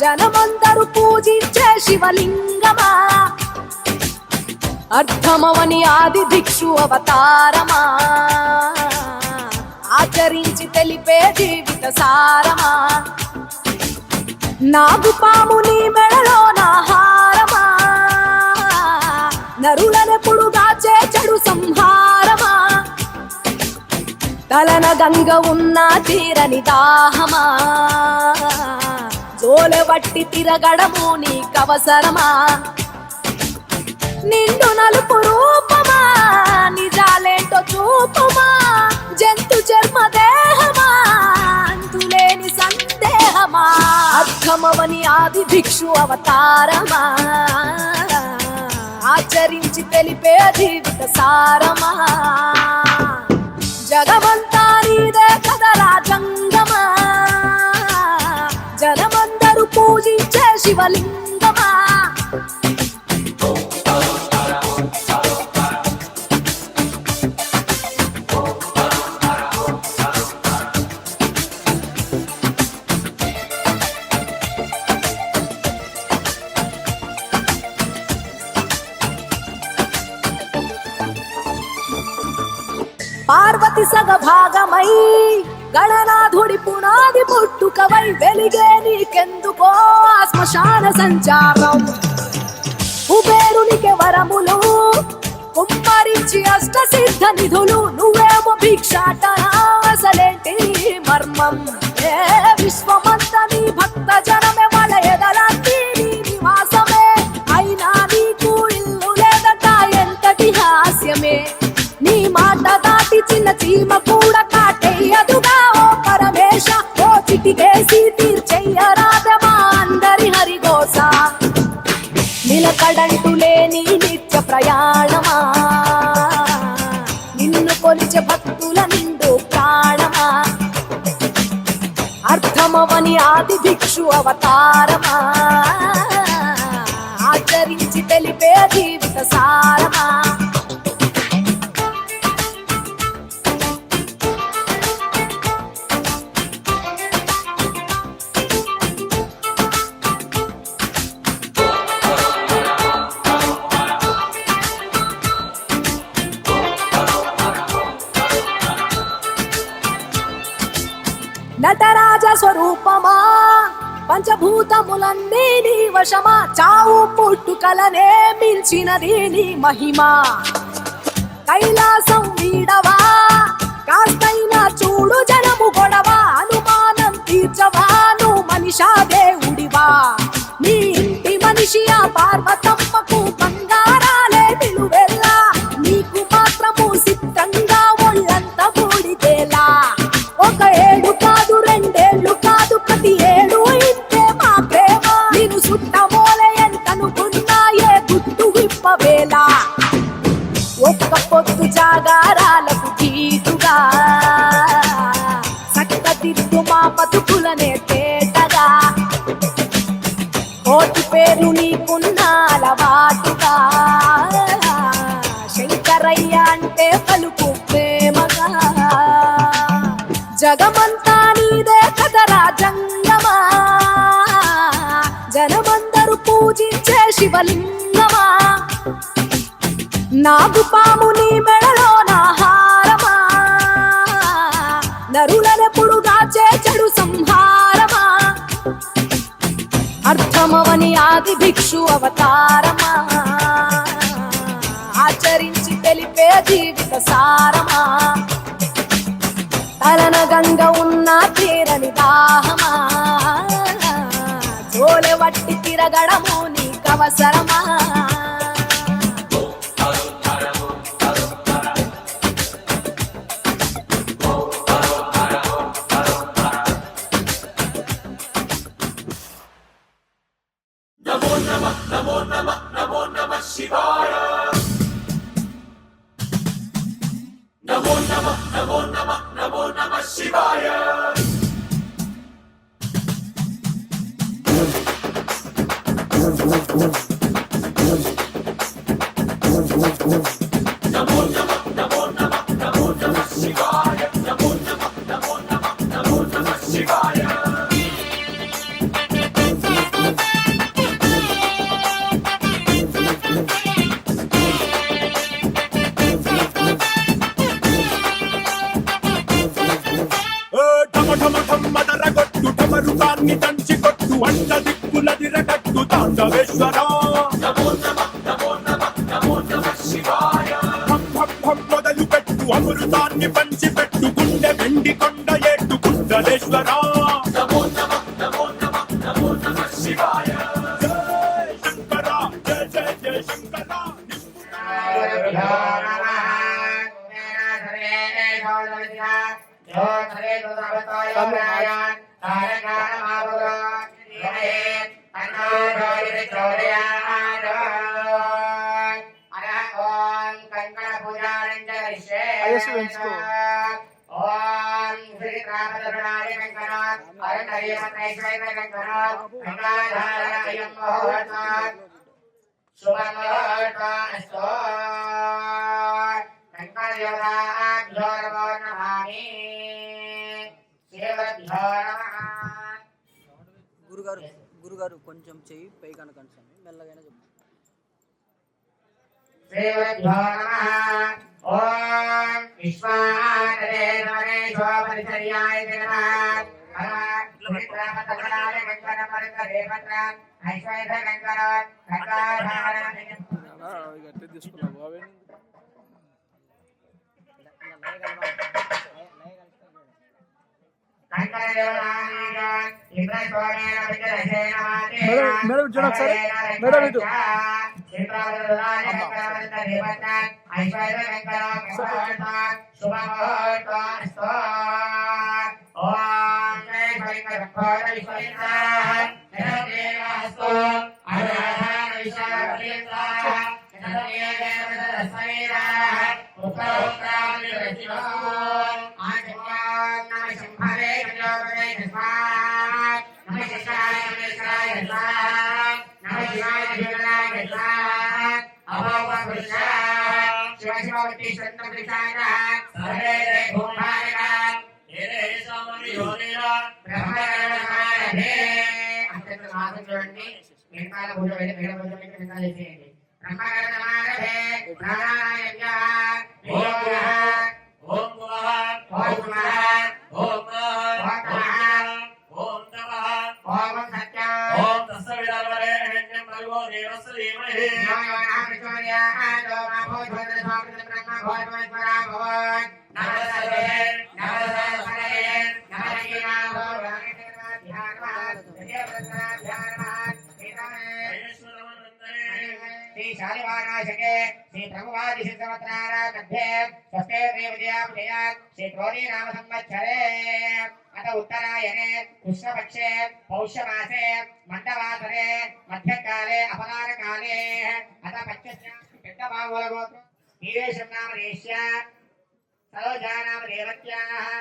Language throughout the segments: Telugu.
జనమందరూ పూజించే శివలింగమా, అర్థమవని ఆది భిక్షు అవతారమా, ఆచరించి తెలిపే జీవిత సారమా, నాగుపాము నీ మెడలో నాహారమా, నరులనెప్పుడు దాచే చెడు సంహారమా, తలన గంగ ఉన్న తీరని దాహమా, జోలెవట్టి తిరగడము నీకవసరమా, నిండు నలుపు రూపమా నిజాలేంటో చూపమా, జంతు చర్మ దేహమా అంతులేని సందేహమా, అర్థమవని ఆది భిక్షు అవతారమా, ఆచరించి తెలిపే జీవిత సారమా, జగమంతా నీదే కదరా జంగమా, జనమందరూ పూజించే శివలింగమా. పార్వతి సగభాగమై గణనాథుడి పునాది పుట్టుకవై వెలిగే నీకెందుకో శ్మశాన సంచారం, కుబేరునికి వరములు కుమ్మరించి అష్ట సిద్ధ నిధులు, నువ్వేమో భిక్షాటన అసలేంటి మర్మం, ఏ విశ్వమంత నీ భక్త జనమే వాళ్ళ ఎదలంతి నీ నివాసమే, అయినా నీకు ఇల్లు లేదట ఎంతటి హాస్యమే, నీ మాట దాటి చిన్న చీమ కూడా కాటేయదుగా ఓ పరమేశ, ఓ చిటికేసి తీర్చెయ్యరాదమా అందరి హరిగోస, నిలకడంటు లేని నిత్య ప్రయాణమా, నిన్ను కొలిచే భక్తుల నిండు ప్రాణమా, అర్థమవని ఆది భిక్షు అవతారమా, ఆచరించి తెలిపే జీవిత సారమా. నటరాజ స్వరూపమా పంచభూతములన్నీ నీ వశమా, చావు పుట్టుకలనే మిల్చినది నీ మహిమా, కైలాసం వీడవా కాస్తైనా చూడు జనము గొడవ, అనుమానం తీర్చవా నువ్వు మనిషా దేవుడివా, నీ ఇంటి మనిషి ఆ పార్వతమ్మకు బంగారాలే నిలువెల్లా, నీకు మాత్రము సిద్ధంగా ఒళ్ళంత మూడితేలా, ఒక ఏడు కాదు రెండేళ్ళు కాదు ప్రతి ఏడు ఇంతే మా ప్రేమ, నేను సుట్టమోలే ఎంతనుకున్నా ఏ గుట్టు విప్పవేలా, ఒక్క పొద్దు జాగారాలకు తీటుగా సక్క తిట్టు మా బతుకులనే తేటగా, కోటి పేరు నీకున్న అలవాటుగా, శంకరయ్య అంటే పలుకు ప్రేమగా, జగమంతా నీదే కదరా జంగమా, జనమందరూ పూజించే శివలింగమా, నాగుపాము నీ మెడలో నాహారమా, నరులనెప్పుడు దాచే చెడు సంహారమా, అర్థమవని ఆది భిక్షు అవతారమా, ఆచరించి తెలిపే జీవిత సారమా, తలన గంగ ఉన్న తీరని దాహమా, జోలెవట్టి తిరగడము నీకవసరమా. నమో నమః నమో నమః నమో నమః శివాయ, నమో నమః నమో నమః నమో నమః శివాయ. అష్టదిక్కులదిరగట్టు తాండవేశ్వర నమో నమః నమో నమః నమో నమః శివాయ హం హం హం మొదలు పెట్టు అమృతాన్ని పంచిపెట్టు గుండె వెండి కొండ ఏట్టు కుండలేశ్వర నమో నమః నమో నమః నమో నమః శివాయ జై శంకర జయ జయ జయ శంకర గురుగారు కొంచెం చెయ్యి పై కనకండి స్వామి మెల్లగైనా చెప్పు ఓం విశ్వానరే నరేశో పరిచర్యాయ జగన్నాథ్ తీసుకున్నావు బాబే మేడం చూడ ఒకసారి మేడం ఇటు शालिवानाशके श्री प्रभुवादि संवत्सरामध्ये स्वस्ते देवजयाभ्ययात् श्री क्रोधी नाम संवत्सरे अत उत्तरायणे कृष्णपक्षे पौष्यमासे मण्डवासरे मध्यकाले अपराह्नकाले अत पक्षस्य पिण्डभागोलगोत्र वीरेशं नाम देश्य सरोजा नाम देवत्याः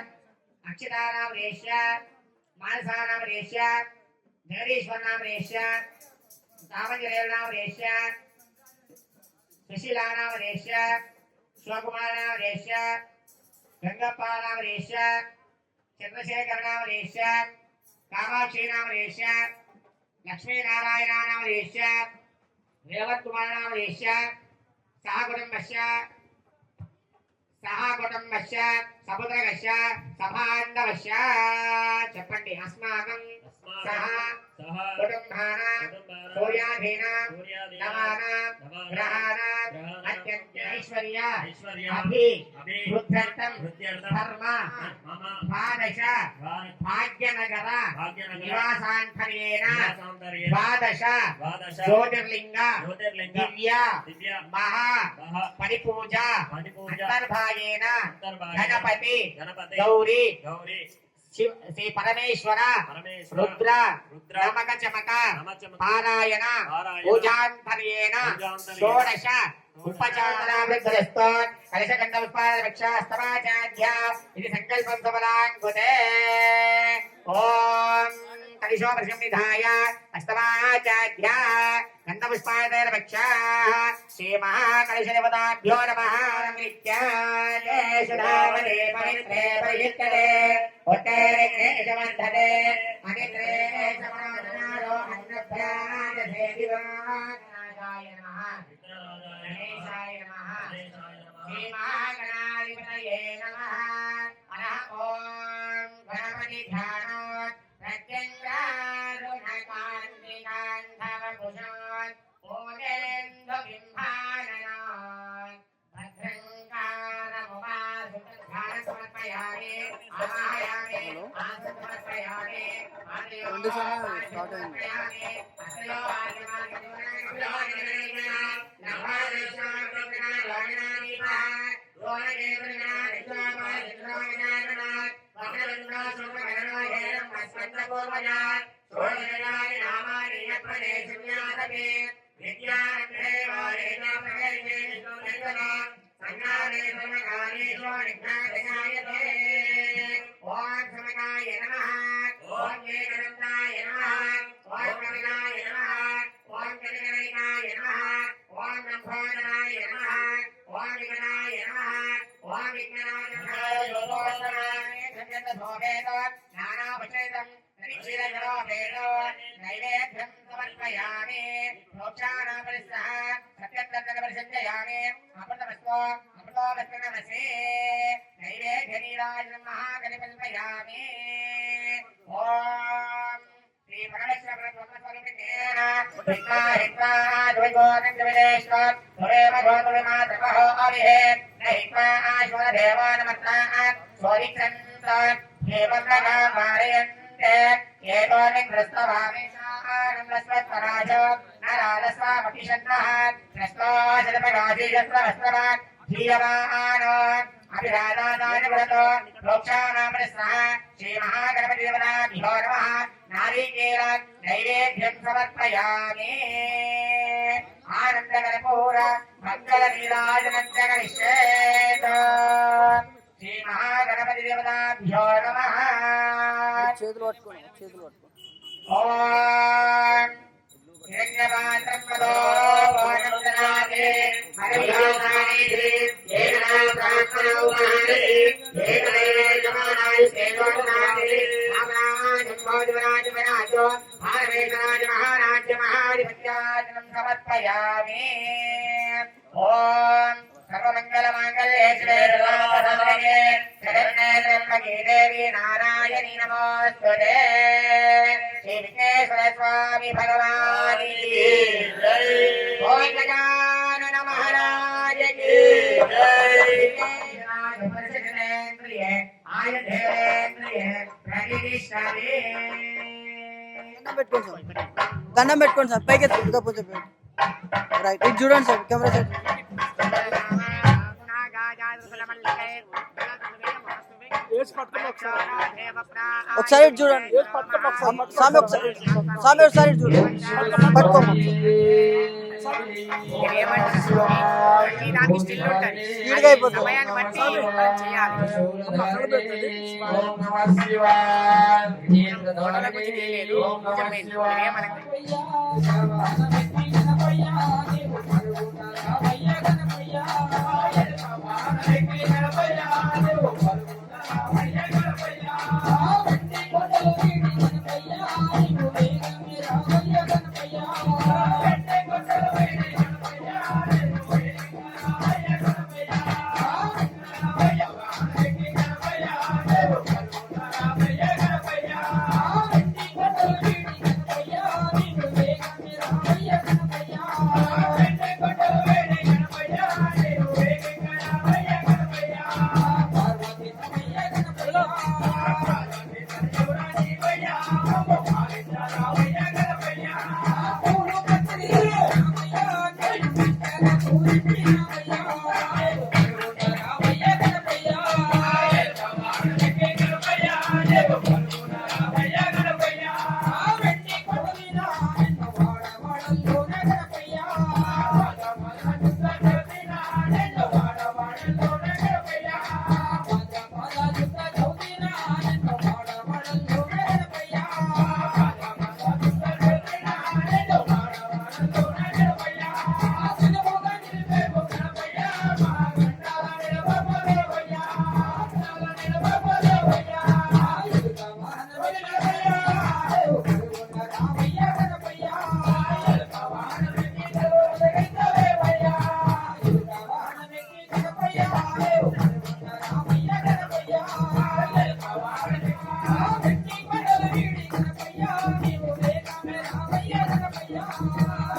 अक्षिता नाम देश्य मानसा नाम देश्य जगदीश्वर नाम देश्य सामंजरेव नाम देश्य सुशीला नाम देश्य शिवकुमार नाम देश्य गंगप्पा नाम देश्य चंद्रशेखर नाम देश्य कामाक्षी नाम देश्य लक्ष्मी नारायण नाम देश्य रेवत कुमार नाम देश्य सहाकुटुंबस्य सपुत्रकस्य सभाण्डवस्य చెప్పండి अस्माकं सह कुटुंबानां सूर्याधीनां नवानां ग्रहाणां अत्यन्त ऐश्वर्य अभिवृद्ध्यर्थं धर्म द्वादश भाग्यनगर निवासान्तर्येण द्वादश ज्योतिर्लिंग दिव्य महा परिपूजा अंतर्भागेन गणपति गौरी श्री परमेश्वर रुद्र नमक चमक पारायण पूजान्तर्येण षोडश उपचारावृद्धस्तोन् कलशकण्डपुष्पादरक्षास्तमाचार्या इति संकल्पं सबलाङ्कुते ॐ कलिशोपरिशं निधाय अस्तमाचार्या गन्धपुष्पादरक्षाः श्रीमहाकलशदेवताभ्यो नमः नमृत्याले पवित्रे परियुक्तले उत्तरे समर्थते अनित्रे समनादनादो अन्नभ्यादधे दिवानाय नमः गणेशाय नमः श्रीमहागणाधिपतये नमः अनः ॐ गणपति ध्यानात् प्रत्यङ्गारुणकाल भूषान् ओजेन्द्र बिम्बाननान् भद्रं कारमुपासुतध्यान समर्पयामि आवाहयामि आसमर्पयामि नैवेद्यं समर्पयामि मोक्षानापरिस्सः सत्यत्तत्तपरिसञ्जयामि अमृतमस्तु अमृतोऽमृतनमसे नैवेद्यनीराजनं महाकलिकल्पयामि ॐ श्री परमेश्वरब्रह्मस्वरूपिणेन हित्वा हित्वा द्वैगोनन्दविदेश्वर सुरेव गोतविमातपः अविहेत् न हित्वा आश्वरदेवा नमस्तात् स्वरिच्छन्त हेमन्दगा मारयन्ते येतो निग्रस्तभावेशानन्दस्वत्पराज नरालस्वामपिषन्नः नष्टोऽशतपगाधीयस्वस्त्रवान् धीयमानो अभिराधानाय व्रतो मोक्षानामनस्सः श्रीमहागणपतिदेवताभ्यो नमः नारीकेल नैवेद्यं समर्पयामि आनन्दकर्पूर मङ्गलनीराजनं च करिष्येत् श्रीमहागणपतिदेवताभ्यो नमः చేతులు పట్టుకో ओम हिरण्यपात्रं वदो वानन्दनादे हरिभ्योनादे येना प्रार्थनौ महादे येनैव जमानाय सेवनादे रामराजो भारवेशराज महाराज्य महाधिपत्याजनं समर्पयामि ओम सर्वमङ्गलमाङ्गल्ये शिवे सर्वार्थसाधके शरण्ये त्र्यम्बके देवी नारायणी नमोऽस्तुते श्री विघ्नेश्वर स्वामी भगवान की जय ओम गजानन महाराज की जय आयुधेन्द्रिय प्रतिष्ठते దండం పెట్టుకోండి సార్ పైకి ఎత్తుకుంటా కొంచెం రైట్ ఇది చూడండి సార్ కెమెరా సైడ్ ఒకసారి ఇటు చూడండి స్వామి ఒకసారి ఇటు చూడండి పట్టుకోమా స్పీడ్గా అయిపోతుంది Yeah.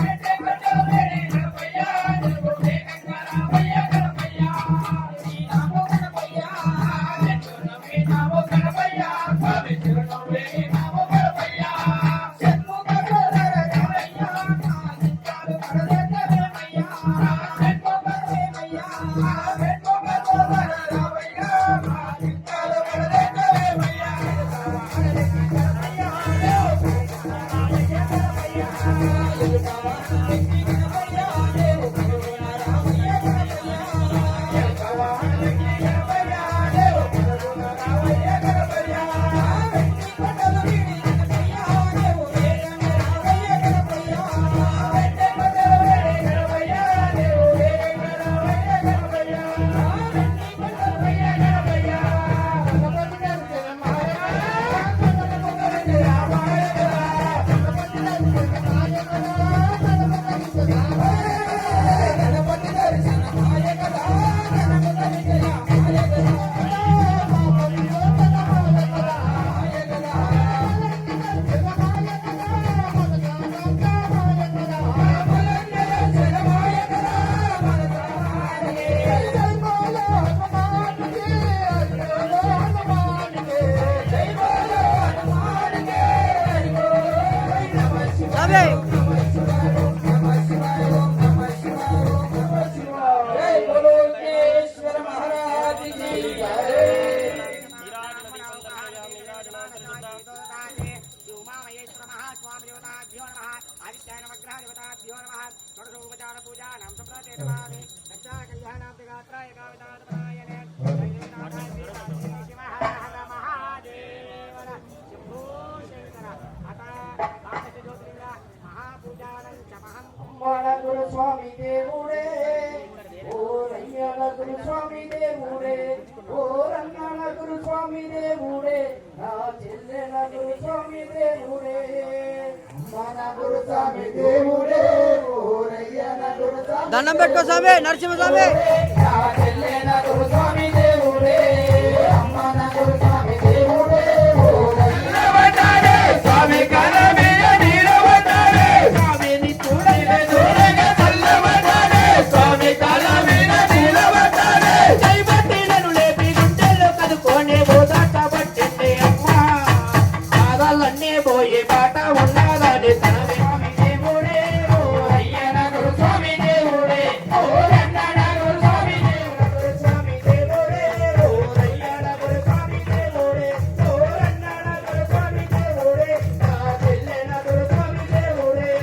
స్వామి దేవుడే ఓ రయ్యల గురు స్వామి దేవుడే ఓ రన్నల గురు స్వామి దేవుడే నా చెల్లెల గురు స్వామి దేవుడే మన గురు స్వామి దేవుడే ఓ రయ్యల గురు స్వామి దండం పెట్టుకో స్వామి నరసింహ స్వామి నా చెల్లెల గురు స్వామి దేవుడే అమ్మ నా గురు స్వామి దేవుడే ఓ రయ్యల స్వామి కరమే నీరవతారే స్వామిని చూడలే దూరంగా చల్లవతారే స్వామి కరమే నీరవతారే దైవతీలను లేపి గుండెల్లో కదుకొని ఓదాట పట్టింది అమ్మ బాధలన్నీ పోయి బాట ఉన్నదని తన స్వామి దేవుడే ఓ అయ్యన గురు స్వామి దేవుడే ఓ రన్నడ గురు స్వామి దేవుడే స్వామి దేవుడే ఓ అయ్యన గురు స్వామి దేవుడే ఓ రన్నడ గురు స్వామి దేవుడే నా చెల్లెన గురు స్వామి దేవుడే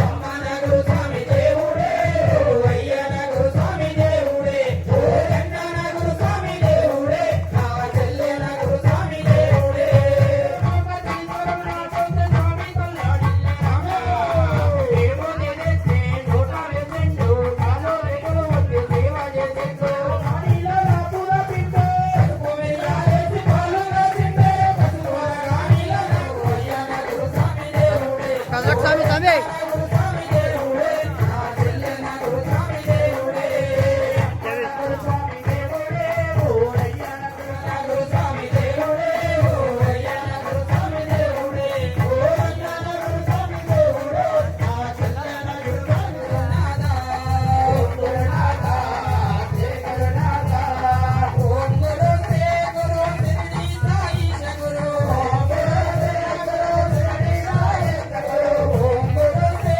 అమ్మన గురు స్వామి దేవుడే ఓ అయ్యన గురు స్వామి దేవుడే ఓ రన్నడ గురు స్వామి దేవుడే నా చెల్లెన గురు స్వామి దేవుడే అమ్మతి దొరనా కొంత స్వామి కొల్లాడి ఏమో నేనేస్తే నోట వేసిండు కాలో రేకులు వచ్చి సేవ చేసిండు రాణిలో రాపుల పిండు పోవే రాయేసి పాలు రాసిండే పసువర రాణిలో నాకు అయ్యన గురు స్వామి దేవుడే కజక్ స్వామి స్వామి గురు స్వామి దేవుడే నా చెల్లెన గురు స్వామి దేవుడే గురు స్వామి దేవుడే ఓ అయ్యన గురు స్వామి దేవుడే ఓ అయ్యన గురు స్వామి దేవుడే ఓ అయ్యన గురు స్వామి దేవుడే నా చెల్లెన గురు స్వామి గురునాథ జయ గురునాథ ఓం గురు శ్రీ గురు సిద్ధి సాయి గురు ఓం గురు శ్రీ గురు సిద్ధి సాయి గురు ఓం గురు శ్రీ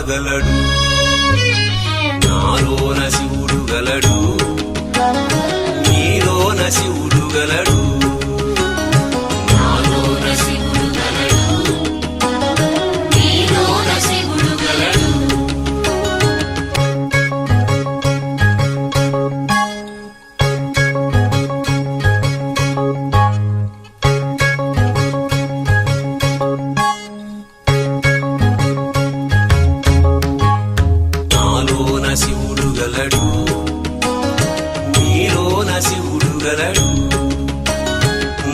కలపగలడు నాలోన శివుడు గలడు నీలోన శివుడు గలడు నాలోన శివుడు గలడు నీలోన శివుడు గలడు నాలోన శివుడు గలడు నీలోన శివుడు గలడు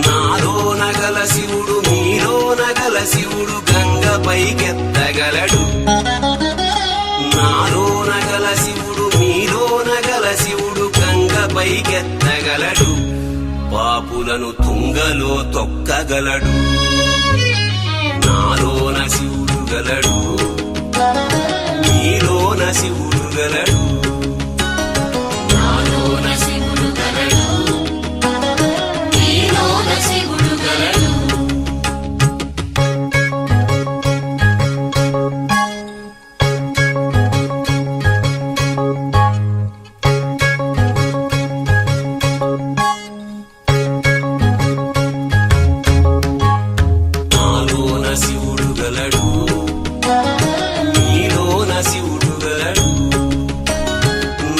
నాలోన గల శివుడు నీలోన గల శివుడు గంగ పైకెత్తగలడు నాలోన గల శివుడు నీలోన గల శివుడు గంగ పైకెత్తగలడు పాపులను తుంగలో తొక్కగలడు నాలోన శివుడు గలడు నీలోన శివుడు గలడు నాలోన శివుడు గలడు నీలోన శివుడు గలడు నాలోన శివుడు గలడు నీలోన శివుడు గలడు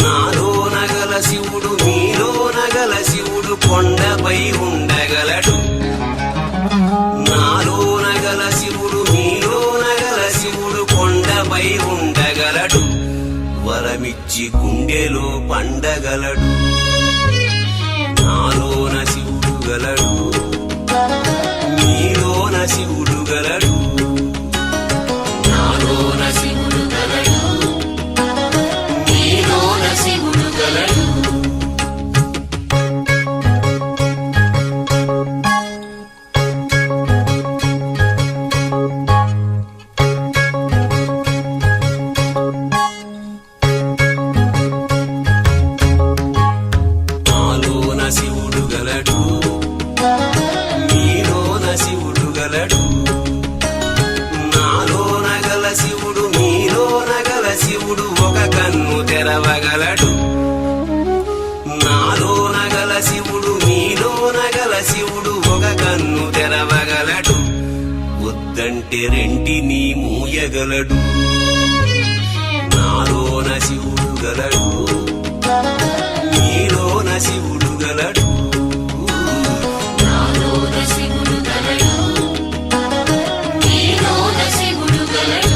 నాలోన గల శివుడు నీలోన గల శివుడు కొండపై ఉండగలడు నాలోన గల శివుడు నీలోన గల శివుడు కొండపై ఉండగలడు వరమిచ్చి గుండెలో పండగలడు నాలోన శివుడు గలడు నీలోన శివుడు గలడు నాలోన శివుడు గలడు నీలోన శివుడు గలడు నాలోన శివుడు గలడు నీలోన శివుడు గలడు నాలోన గల శివుడు నీలోన గల శివుడు ఒక కన్ను తెరవగలడు నాలోన గల శివుడు నీలోన గల శివుడు ఒక కన్ను తెరవగలడు వద్దంటే రెంటిని మూయగలడు నాలోన శివుడు గలడు నీలోన శివుడు గలడు నాలోన శివుడు గలడు నీలోన శివుడు గలడు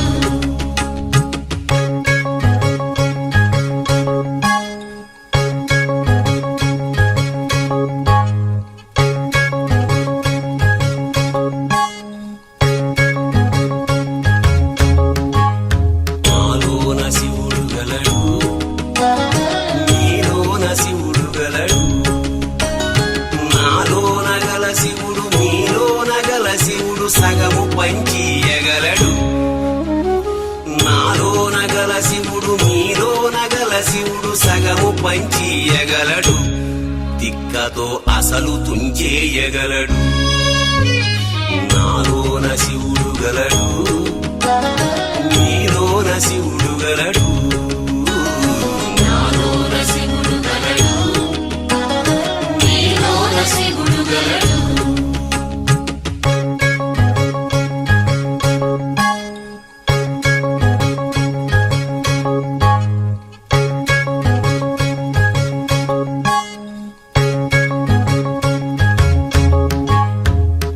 నాలోన శివుడు గలడు నీలోన శివుడు గలడు నాలోన గల శివుడు నీలోన గల శివుడు సగము పంచియగలడు నాలోన గల శివుడు నీలోన గల శివుడు సగము పంచియగలడు తిక్కతో అసలు తుంచేయగలడు నాలోన శివుడు గలడు నీలోన శివుడు గలడు నాలోన శివుడు గలడు నీలోన శివుడు గలడు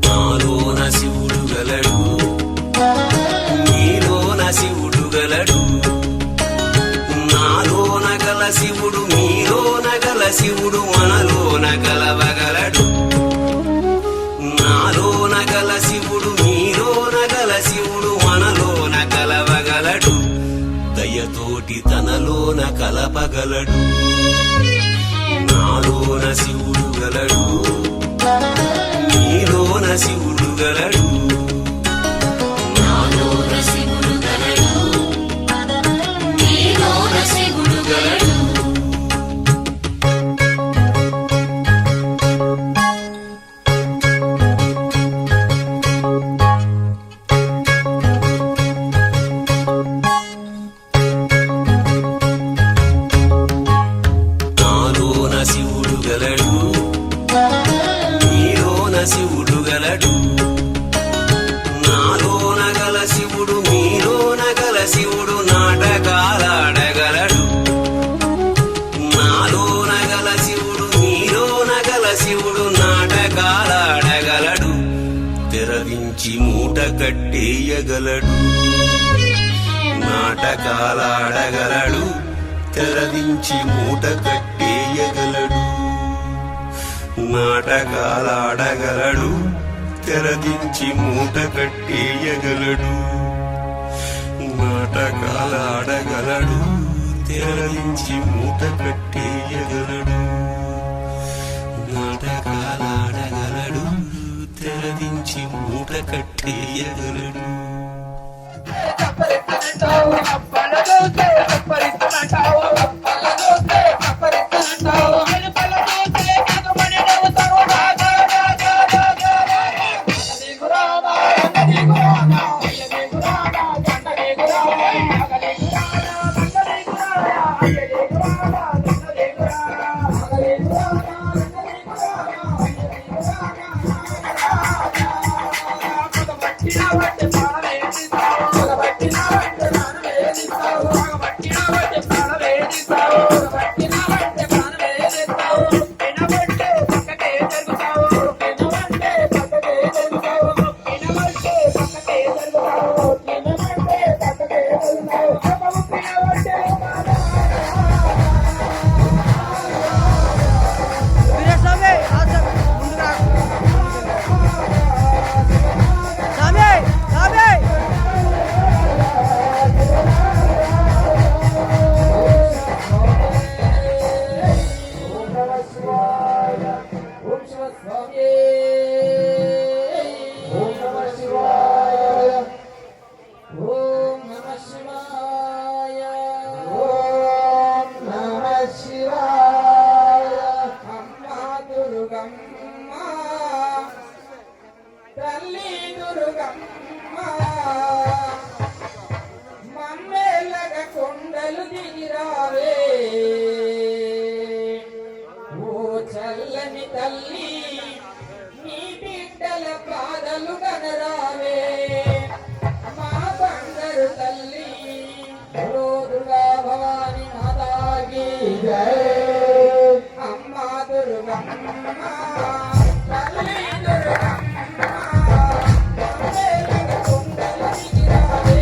నాలోన శివుడు గలడు నీలోన శివుడు గలడు నాలోన గల శివుడు నీలోన గల శివుడు మనలోన కలవగలడు నాలోన గల శివుడు నీలోన గల శివుడు మనలోన కలవగలడు దయతోటి తనలోన కలపగలడు నాలోన శివుడు గలడు నీలోన శివుడు గలడు నాలోన శివుడు గలడు నీలోన శివుడు గలడు కట్టేయగలడు నాటకాలాడగలడు తెరదించి మూట కట్టేయగలడు నాటకాలాడగలడు తెరదించి మూట కట్టేయగలడు నాటకాలాడగలడు తెరదించి మూట కట్టేయగలడు నాటకాలాడగలడు తెరదించి మూట కట్టేయగలడు చప్పరిస్తానంటావు అప్పల దోసే చప్పరిస్తానంటావు అప్పల దోసే చప్పరిస్తానంటావు వెలుపల దోసే కనుమని నవ్వుతావు రాగా రాగా రాగా గండది గురానా గండది గురానా అయ్యది గురానా గండది గురానా అగలి గురానా గండది గురానా అయ్యది గురానా గండది గురానా అగలి గురానా గండది గురానా అయ్యది గురానా పదమట్టిన వట్టి ప్రాణమేదిస్తావు పదమట్టిన వట్టి ప్రాణమేదిస్తావు పదమట్టిన వట్టి ప్రాణమేదిస్తావు పదమట్టిన వట్టి ప్రాణమేదిస్తావు వినబట్టే పక్కకే జరుగుతావు వినబట్టే పక్కకే జరుగుతావు వినబట్టే పక్కకే జరుగుతావు వినబట్టే పక్కకే జరుగుతావు పదమట్టిన వట్టి వీరస్వామి ముందు రా స్వామి స్వామి ఓం నమః శివాయ ఓం నమః శివాయ అమ్మా దుర్గమ్మ తల్లి దుర్గమ్మ మమ్మేలగ కొండలు దిగిరావే ఓ చల్లని తల్లి నీ బిడ్డల పాదలు కనరావే మా బంగారు తల్లి ఓ దుర్గా భవాని మాతాకి జై అమ్మా దుర్గమ్మ తల్లి దుర్గమ్మ మమ్మేలగ కొండలు దిగిరావే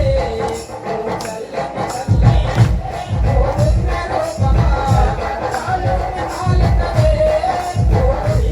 ఓ చల్లని తల్లి ఓ దుర్గా రూపమా కాలుని నాలుకవే ఓ శ్రీ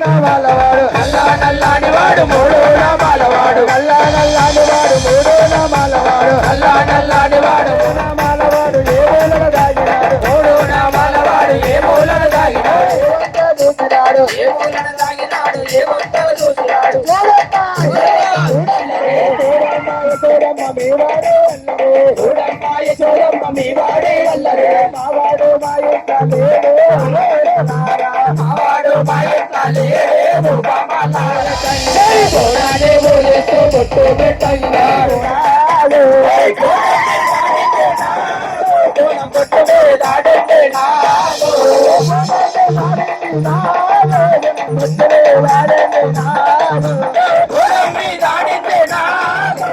నామాలవాడు అల్లా నల్లాని వాడు మూడు నామాలవాడు అల్లా నల్లాని వాడు మూడు నామాలవాడు అల్లా నల్లాని వాడు నామాలవాడు ఏ మూలన దాగినాడు మూడు నామాలవాడు ఏ మూలన దాగినాడు చూసినాడు ఏ మూలన దాగినాడు ఏ వంటలు చూసినాడు చూడమ్మ మీవాడే అల్లరే చూడమ్మాయ చూడమ్మ మీవాడే అల్లరే మావాడు మా యొక్క లేడు మావాడు మా యొక్క లేడు పోరాడే ఊరేస్తూ పొట్టు పెట్టన్నాడు పొట్టు దాడండి నాడు దాడండి నాడు దాడింది నాడు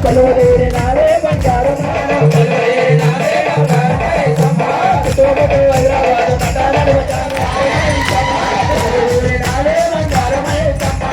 కొలువుదీరినావే బంగారమాయ కొలువుదీరినావే బంగారమాయ సమ్మ తోమతో హైదరాబాద్ పట్టాలను కొలువుదీరినావే బంగారమాయ సమ్మ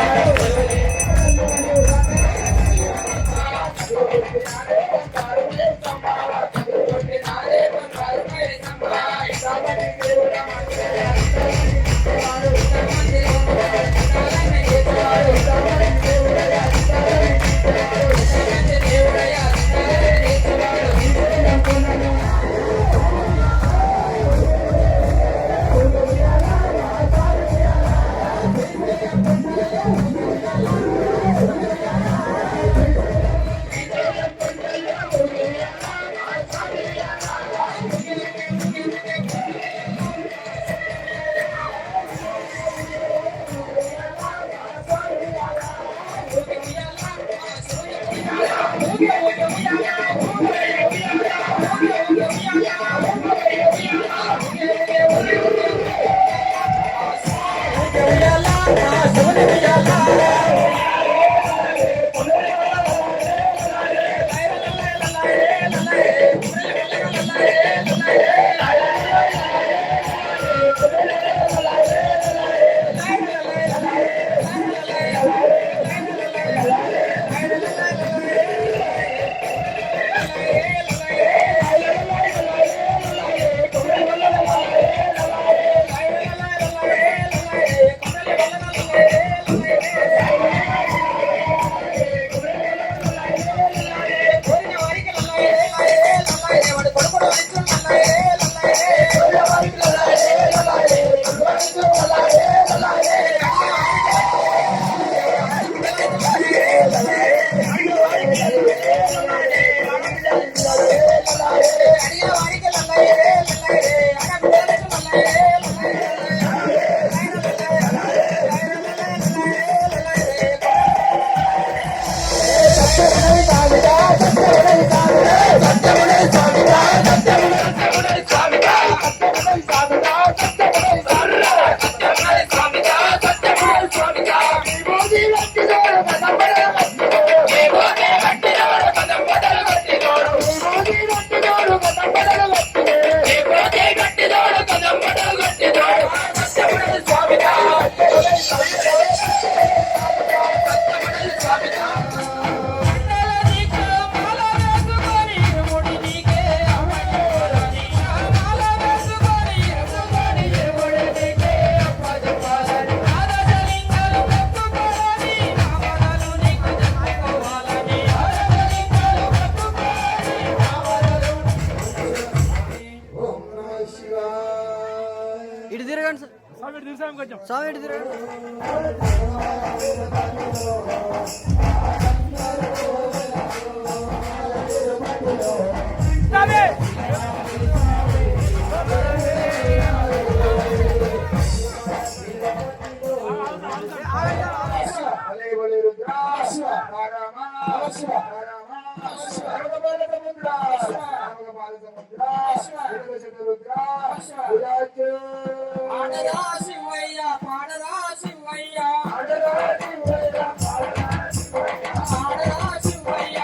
ఇటు తిరగండి సార్. స్వామి ఇటు తిరగండి. పాడరా శివయ్య పాడరా శివయ్య పాడరా శివయ్య పాడరా శివయ్య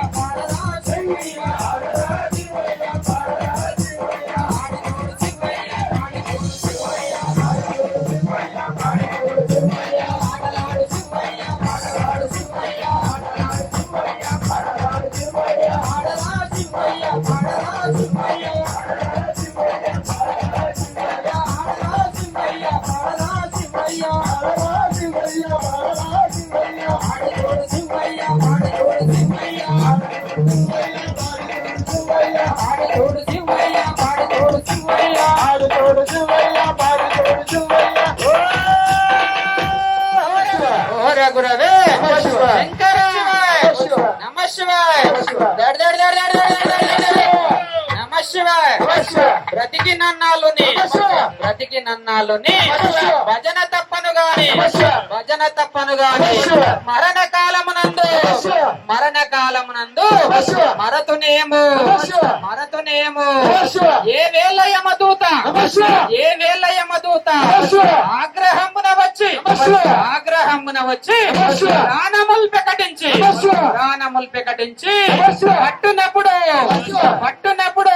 గురవే శంకర నమ శివాయ నమ శివాయ బ్రతికి నన్నాలుని భజన తప్పను గాని మరణ కాలమునందు మరతునేము ఏ వేళ యమదూత ఆగ్రహమున వచ్చి ప్రాణములు బాణములు ప్రకటించి పట్టునప్పుడు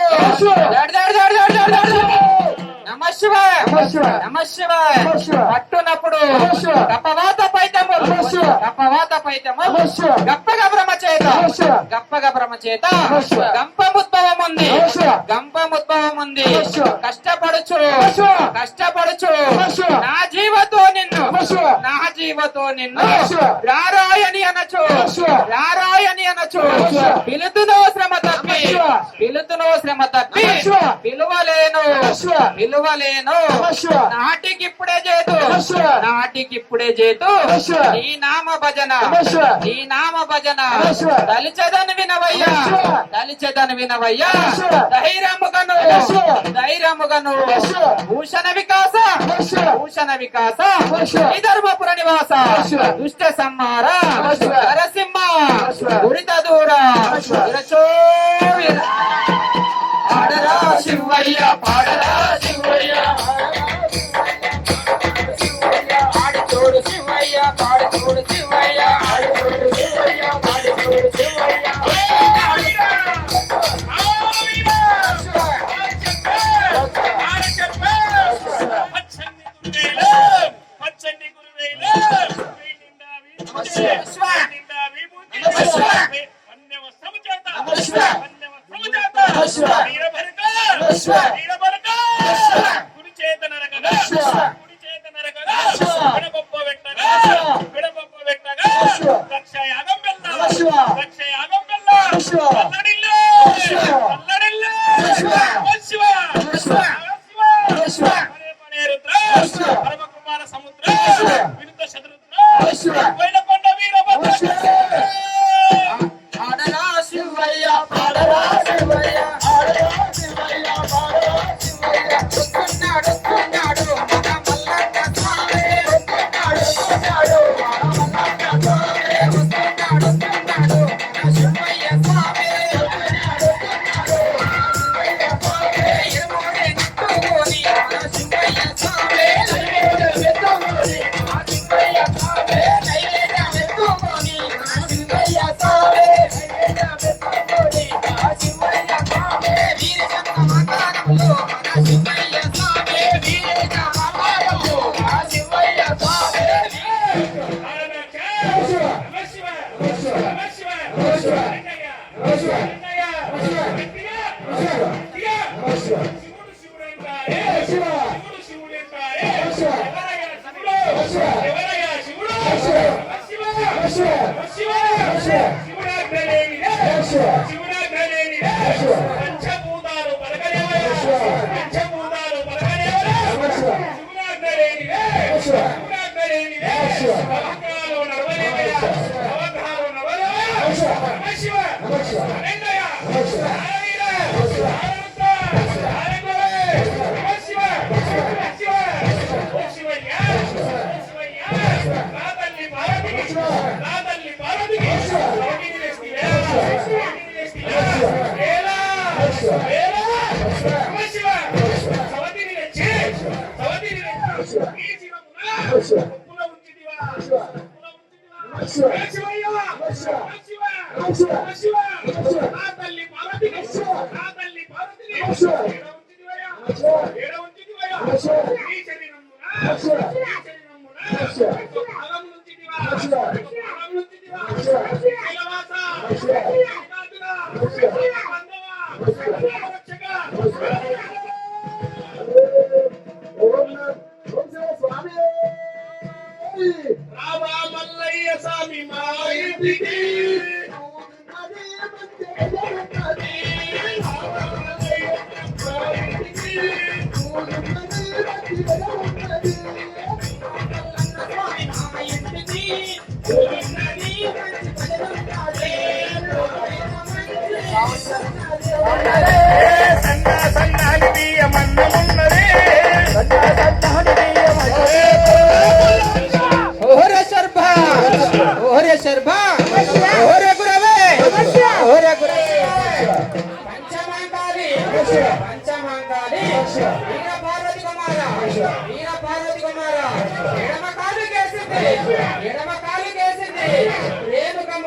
నమ శివాయ నమ శివాయ పట్టునప్పుడు గప్పవాత పైతములు గప్పగా బ్రహ్మ చేత గంపముద్భవం ఉంది కష్టపడుచు నా జీవతో నిన్ను రారాయని అనచు పిలుతునో శ్రమ తప్పి పిలువలేను నాటికిప్పుడే చేతు నీ నామ భజన దలిచదను వినవయ్యా ధైర్యముగను భూషణ వికాస ఈ ధర్మపుర నివాస దుష్ట సంహార నరసింహ గురిత దూర పాడరా శివయ్య పాడరా శివయ్య పాడి చూడు శివయ్య పాడి చూడు శివయ్య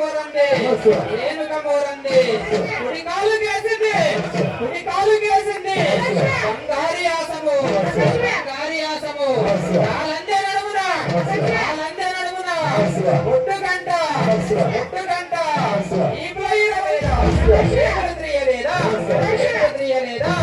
మోరంది రేణుక మోరంది కుడి కాలు కేసింది బంగారి ఆసము నాలందే నడుమున ఒట్టు గంట ఇప్పుడు లేదా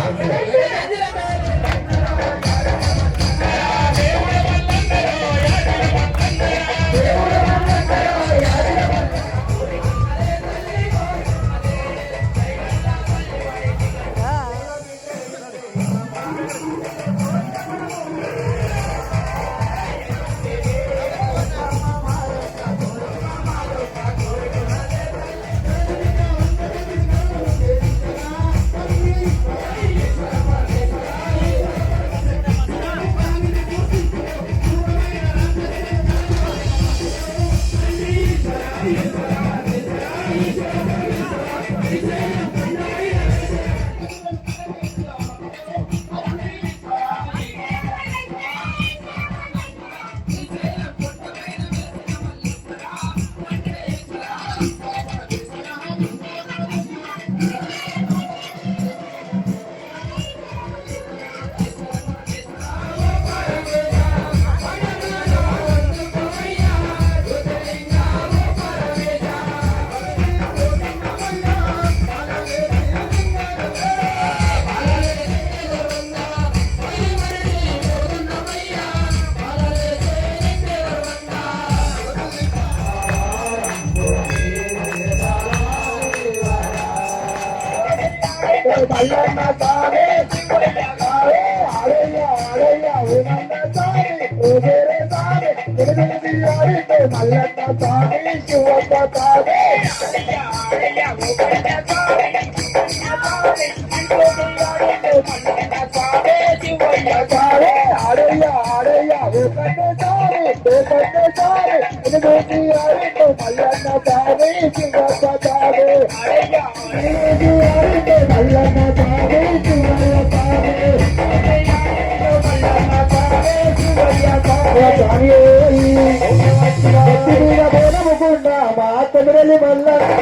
మల్లన్న సామి ఆడయ్య ఉమన్న సామి ఓజేరే సామి తిరుమతి ఆడితే మల్లన్న సామి శివప్ప సామి ఆడయ్య ఉమన్న సామి మల్లన్న సామి శివయ్య సామి ఆడయ్య ఉమన్న సామి తిరుమతి ఆడితే మల్లన్న సామి శివప్ప సామి మల్లన్న సామి శివయ్య సామి ఎత్తిమీద బోనముకుండ మా తమిళి మల్లన్న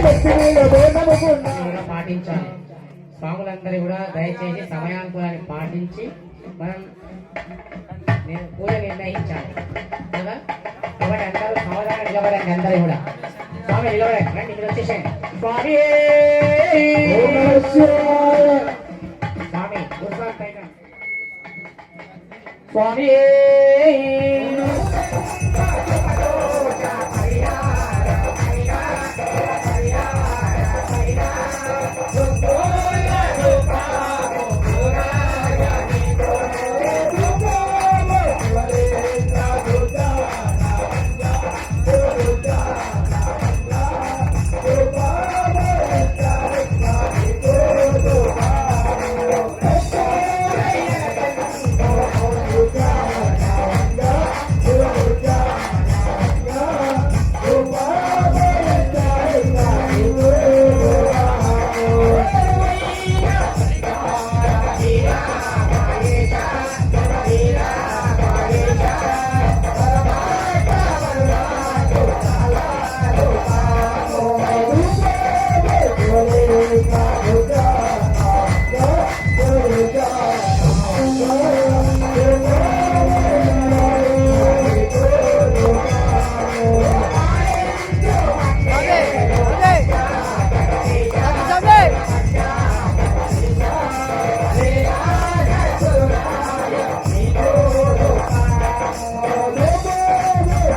ఎత్తిమీద బోనముకుండ పాటించాలి. స్వాములందరూ కూడా దయచేసి సమయాంకులాన్ని పాటించి మనం నేను పూజ నిర్ణయించాలి కదా. కాబట్టి అందరూ సావధానం నిలబడండి. అందరూ కూడా స్వామి నిలబడండి. రండి మీరు వచ్చేసేయండి. స్వామి స్వామి గురుస్వామి పైన స్వామి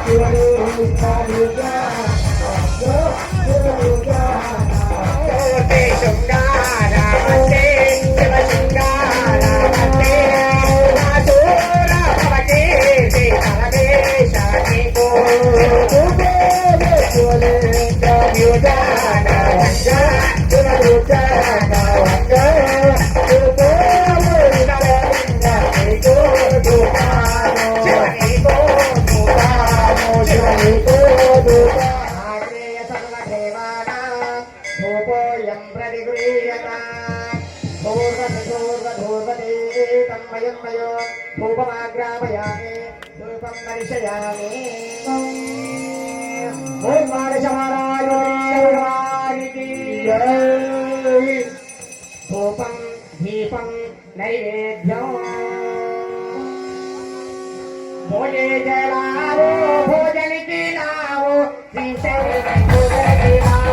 Shiva दर्शयामि ओम मानसमाराय भगवान की जय धूपं दीपं नैवेद्यं भोजे जलाओ भोजन की लाओ भोजन की लाओ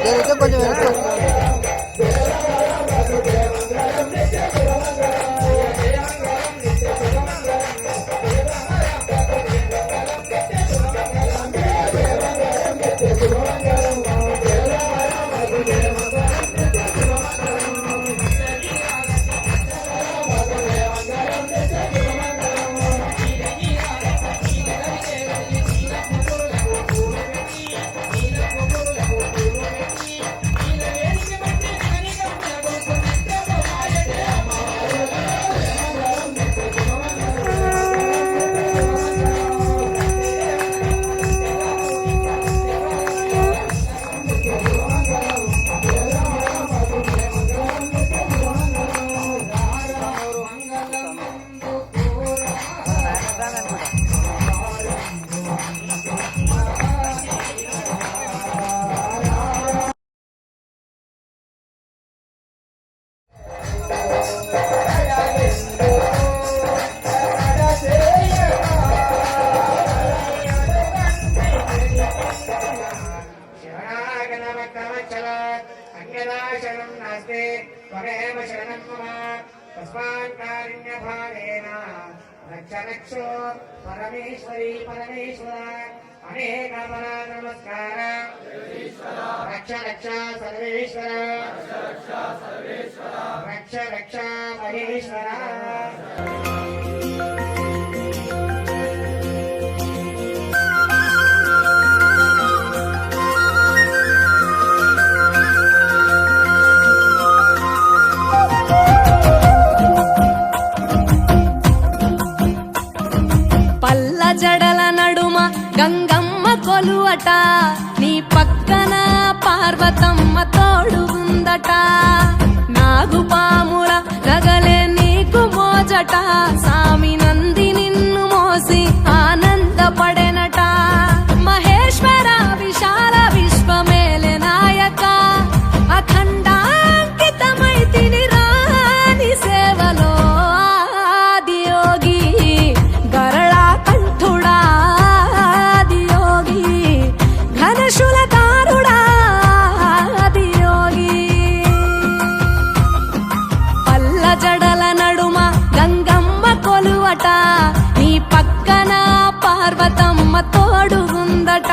జరిగితే కొంచెం వెనక్కి వస్తుంది. అంగనాశనం నాస్తి త్వమేవ శరణం మమ తస్మాత్ కారుణ్యభావేన రక్ష రక్షో పరమేశ్వరీ పరమేశ్వర అనేక పర నమస్కార రక్ష రక్ష సర్వేశ్వర రక్ష రక్ష మహేశ్వర. జడల నడుమ గంగమ్మ కొలువట నీ పక్కన పార్వతమ్మ తోడు ఉందట నాగుపాముల నగలే నీకు మోజట సామి నంది నిన్ను మోసి ఆనందపడెనట మహేశ్వర విశాల విశ్వమేలే నాయక అఖండాంకితమైతిని రాని సేవలో ఆదియోగి గరళా కంఠుడా ఆదియోగి ఘనశూలధారుడా ఆదియోగి పల్ల జడల నడుమ గంగమ్మ కొలువట నీ పక్కన పార్వతమ్మ తోడు ఉందట.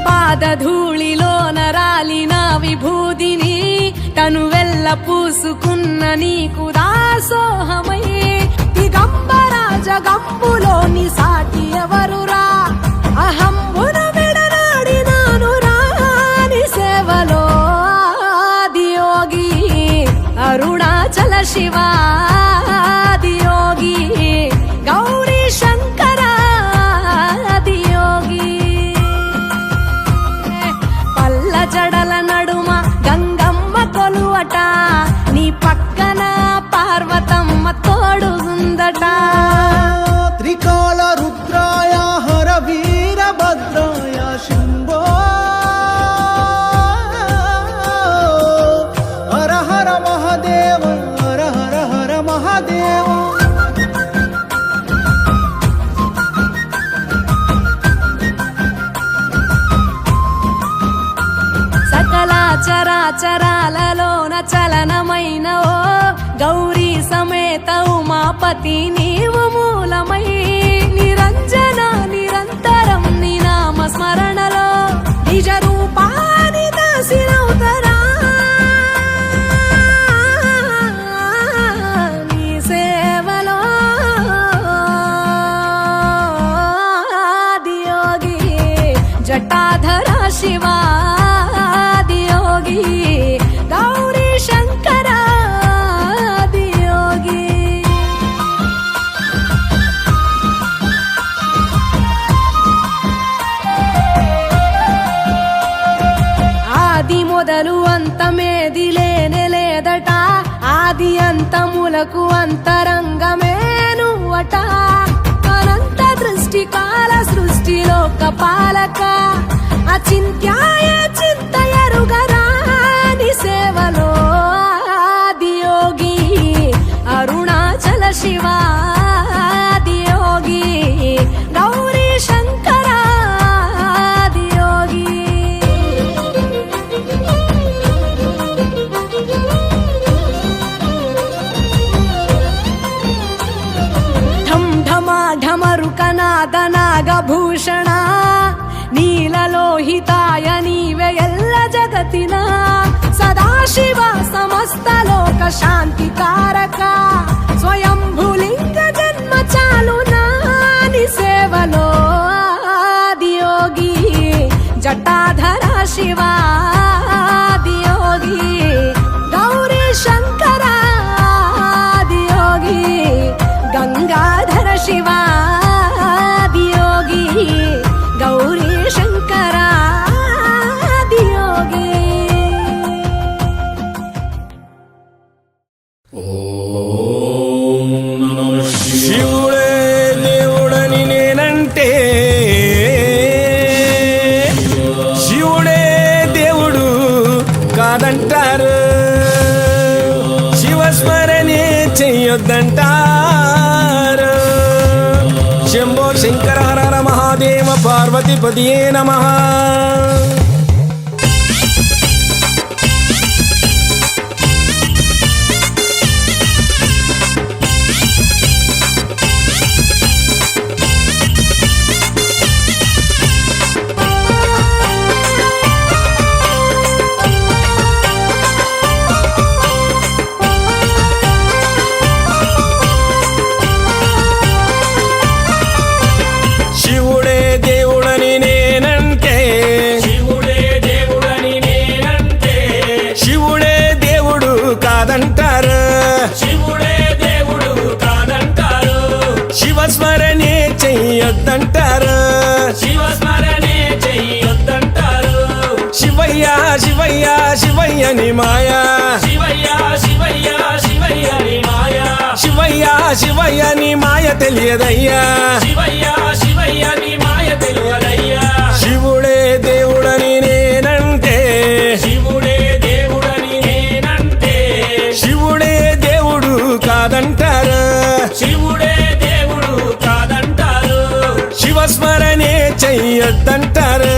పాదధూళిలో నరాలిన విభూదిని తనువెల్ల పూసుకున్న నీకు దాసోహమై దిగంబర జగంబులోని సాటి ఎవరురా అహంబున విడనాడినాను రాని సేవలో ఆదియోగి అరుణాచల శివ ఆదియోగి గౌరీ శంకర ఆదియోగి జడల నడుమ గంగమ్మ కొలువట నీ పక్కన పార్వతమ్మ తోడు ఉందట. త్రికాల రుద్రాయ హర వీరభద్రాయ శంభో హర హర మహాదేవ హర హర హర మహాదేవ. చరాచరాలలోన చలనమైన ఓ గౌరీ సమేత ఉమాపతి నీవు మూలమై నిరంజన నిరంతరం నీ నామ స్మరణలో నిజ రూపాని దాసినవుతరా నీ సేవలో ఆదియోగి జటాధర శివా గౌరీ శంకర అనంతములకు అంతరంగమే నువ్వట అనంత దృష్టి కాల సృష్టిలోక పాలక అచింత్యాయ చింత ఎరుగరాని సేవలో ఆదియోగి అరుణాచల శివాదియోగి గౌరీ శంకరాదియోగి ఢం ఢమా ఢమరుకనాద నాగభూషణ నీలలోహితాయ నీవే ఎల్ల జగతిన సదాశివ సమస్త లోక శాంతి కారక స్వయంభులింగ జన్మ చాలు నాని సేవలో ఆదియోగి జటాధర శివాదియోగి గౌరీ శంకరాదియోగి గంగాధర శివాదియోగి గౌరీ శంకరాదియోగి శివుడే దేవుడని నేనంటే శివుడే దేవుడు కాదంటారు శివస్మరణే చెయ్యొద్దంటారు శంభో శంకర హర హర మహాదేవ పార్వతీపతియే నమః శివుడే దేవుడని నేనంటే శివుడే దేవుడని నేనంటే శివుడే దేవుడు కాదంటారు శివుడే దేవుడు కాదంటారు శివస్మరణే చెయ్యొద్దంటారు శివస్మరణే చెయ్యొద్దంటారు శివయ్య శివయ్య శివయ్యని మాయా శివయ్య శివయ్య శివయ్యని మాయా శివయ్య శివయ్యని మాయ తెలియదయ్యా శివయ్య శివయ్యని మాయ తెలియదయ్యా శివుడే దేవుడని నేనంటే శివుడే దేవుడని నేనంటే శివుడే దేవుడు కాదంటారు శివుడే దేవుడు కాదంటారు శివస్మరణే చెయ్యొద్దంటారు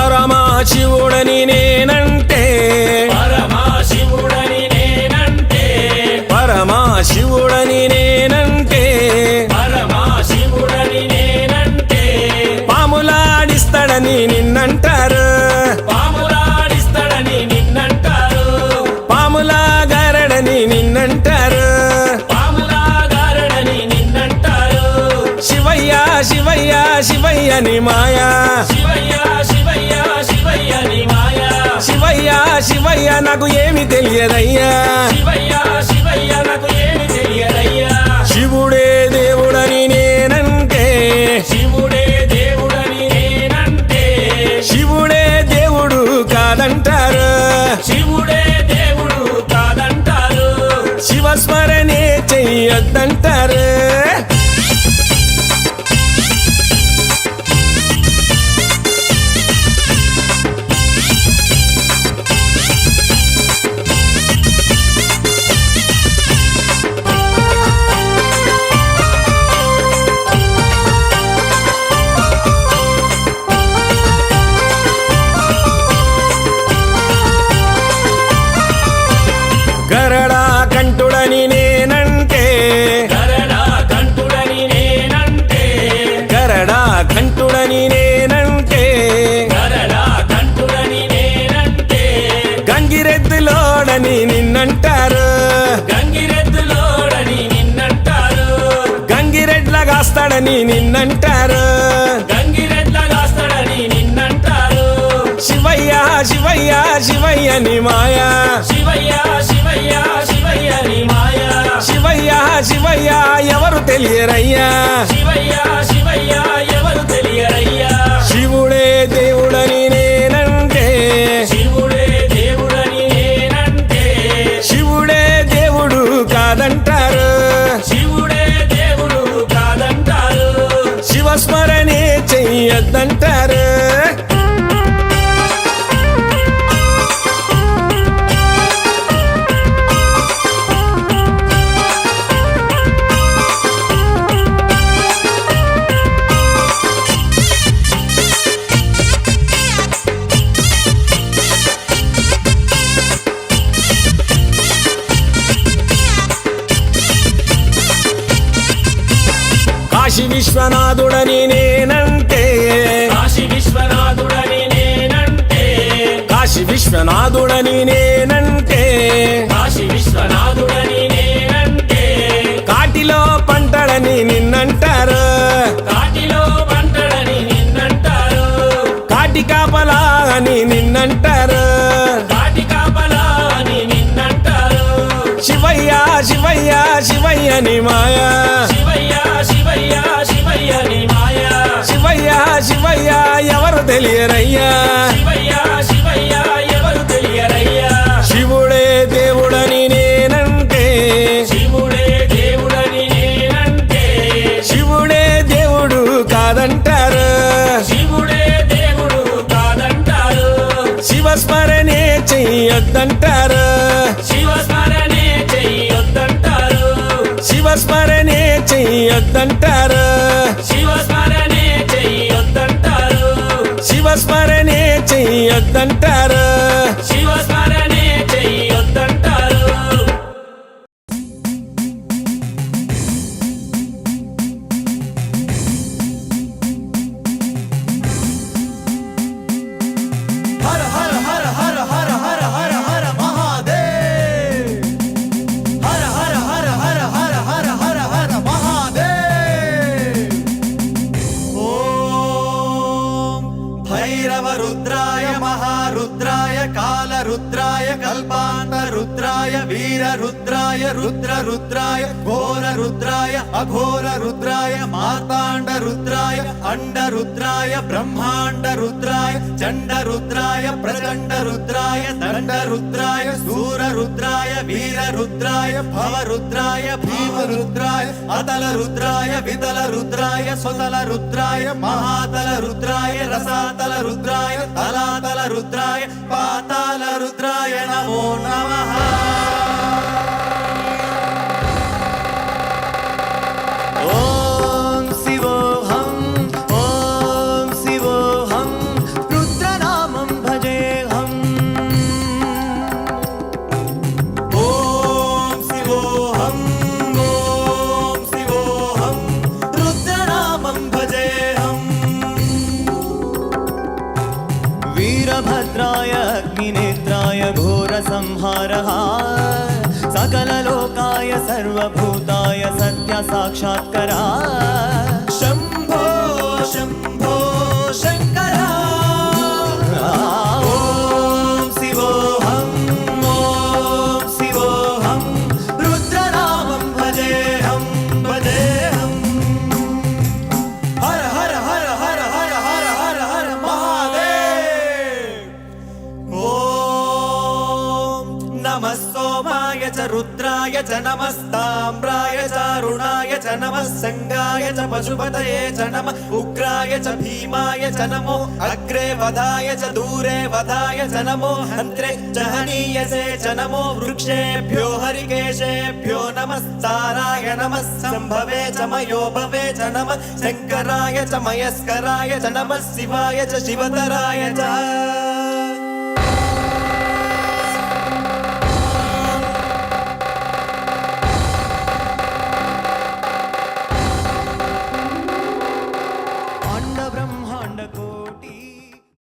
పరమశివుడని నేనంటే పరమశివుడని నేనంటే పరమశివుడని నేనంటే పరమశివుడని నేనంటే పాములాడిస్తాడని నిన్నంటారు పాములాడిస్తాడని నిన్నంటారు పాములాగారడని నిన్నంటారు పాములాగారడని నిన్నంటారు శివయ్య శివయ్య శివయ్యని మాయా శివయ్య శివయ్య శివయ్యని మాయా శివయ్య శివయ్య నాకు ఏమి తెలియదయ్యా శివయ్య శివయ్య నాకు ఏమి తెలియదయ్యా శివుడే దేవుడని నేనంటే శివుడే దేవుడని నేనంటే శివుడే దేవుడు కాదంటారు శివుడే దేవుడు కాదంటారు శివస్మరణే చెయ్యొద్దంటారు గరడా కంఠుడని నేనంటే గరడా కంఠుడని నేనంటే గరడా కంఠుడని నేనంటే గరడా కంఠుడని నేనంటే గంగిరెద్దులోడని నిన్నంటారు గంగిరెద్దులోడని నిన్నంటారు గంగిరెడ్లగాస్తాడని కాస్తాడని నిన్నంటారు, గంగిరెడ్ల కాస్తాడని నిన్నంటారు. శివయ్య శివయ్య శివయ్య నీ మాయా, శివయ్య శివయ్య శివయ్య నీ మాయ. శివయ్య శివయ్య ఎవరు తెలియరయ్యా, శివయ్య శివయ్య ఎవరు తెలియరయ్యా. శివుడే దేవుడని నేనంటే, శివుడే దేవుడని నేనంటే, శివుడే దేవుడు కాదంటారు, శివుడే దేవుడు కాదంటారు. శివస్మరణే చెయ్యొద్దంటారు. కాశీ విశ్వనాథుడని నేనంటే, కాశీ విశ్వనాథుడని నేనంటే, కాశీ విశ్వనాథుడని నేనంటే, కాశీ విశ్వనాథుడని నేనంటే, కాటిలో పంటడని నిన్నంటారు, కాటిలో పంటడని నిన్నంటారు. కాటి కాపలా అని నిన్నంటారు, కాటి కాపలా అని నిన్నంటారు. శివయ్య శివయ్య శివయ్య నీ మాయా, శివయ్య శివయ్య శివయ్య నీ మాయ. శివయ్య శివయ్య ఎవరు తెలియరయ్యా, శివయ్య శివయ్య ఎవరు తెలియరయ్యా. శివుడే దేవుడని నేనంటే, శివుడే దేవుడని నేనంటే, శివుడే దేవుడు కాదంటారు, శివుడే దేవుడు కాదంటారు. శివస్మరణే చెయ్యొద్దంటారు, శివస్మరణే చెయ్యొద్దంటారు. శివస్మరణే చెయ్యొద్దంటారు, శివస్మరణే చెయ్యొద్దంటారు. శివస్మరణే చెయ్యొద్దంటారు. శివస్మరణే చెయ్యొద్దంటారు. హర హర హర హర హర హర హర హర మహాదేవ్. హర హర హర హర హర హర హర హర మహాదేవ్. ఓం భైరవ రుద్రాయ మహారుద్రాయ కాలరుద్రాయ కల్పాంత రుద్రాయ వీర రుద్రాయ రుద్ర రుద్రాయ ఘోర రుద్రాయ అఘోర రుద్రాయ మార్తాండ రుద్రాయ అండ రుద్రాయ బ్రహ్మాండ రుద్రాయ చండ రుద్రాయ ప్రచండ రుద్రాయ దండ రుద్రాయ సూర రుద్రాయ వీర రుద్రాయ భవ రుద్రాయ భీమ రుద్రాయ అతల రుద్రాయ వితల రుద్రాయ స్వతల రుద్రాయ మహాతల రుద్రాయ రసాతల రుద్రాయ తలాతల రుద్రాయ పాతాల రుద్రాయ నమో నమః. ఓం శివోహం ఓం శివోహం రుద్రనామం భజేహం. ఓం శివోహం ఓం శివోహం రుద్రనామం భజేహం. వీరభద్రాయ అగ్నినేత్రాయ ఘోరసంహారः सकललोकाय सर्वभूताय सत्य साक्षात्करा शंभो शंभो शंकरा. ओम शिवोहम ओम शिवोहम रुद्रनामं भजेहम भजेहम. हर हर हर हर हर हर हर हर महादेव. ओम नमः सोमाय च रुद्राय च नमस्ताम्राय चारुणाय च नमः संगाय च पशुपतये च नमः उग्राय च भीमाय च नमो अग्रे वधाय च दूरे वधाय च नमो हन्त्रे च हनीयसे च नमो वृक्षेभ्यो हरिकेशेभ्यो नमः साराय नमः संभवे च मयो भवे च नमः शङ्कराय च मयस्कराय च नमः शिवाय च शिवतराय च.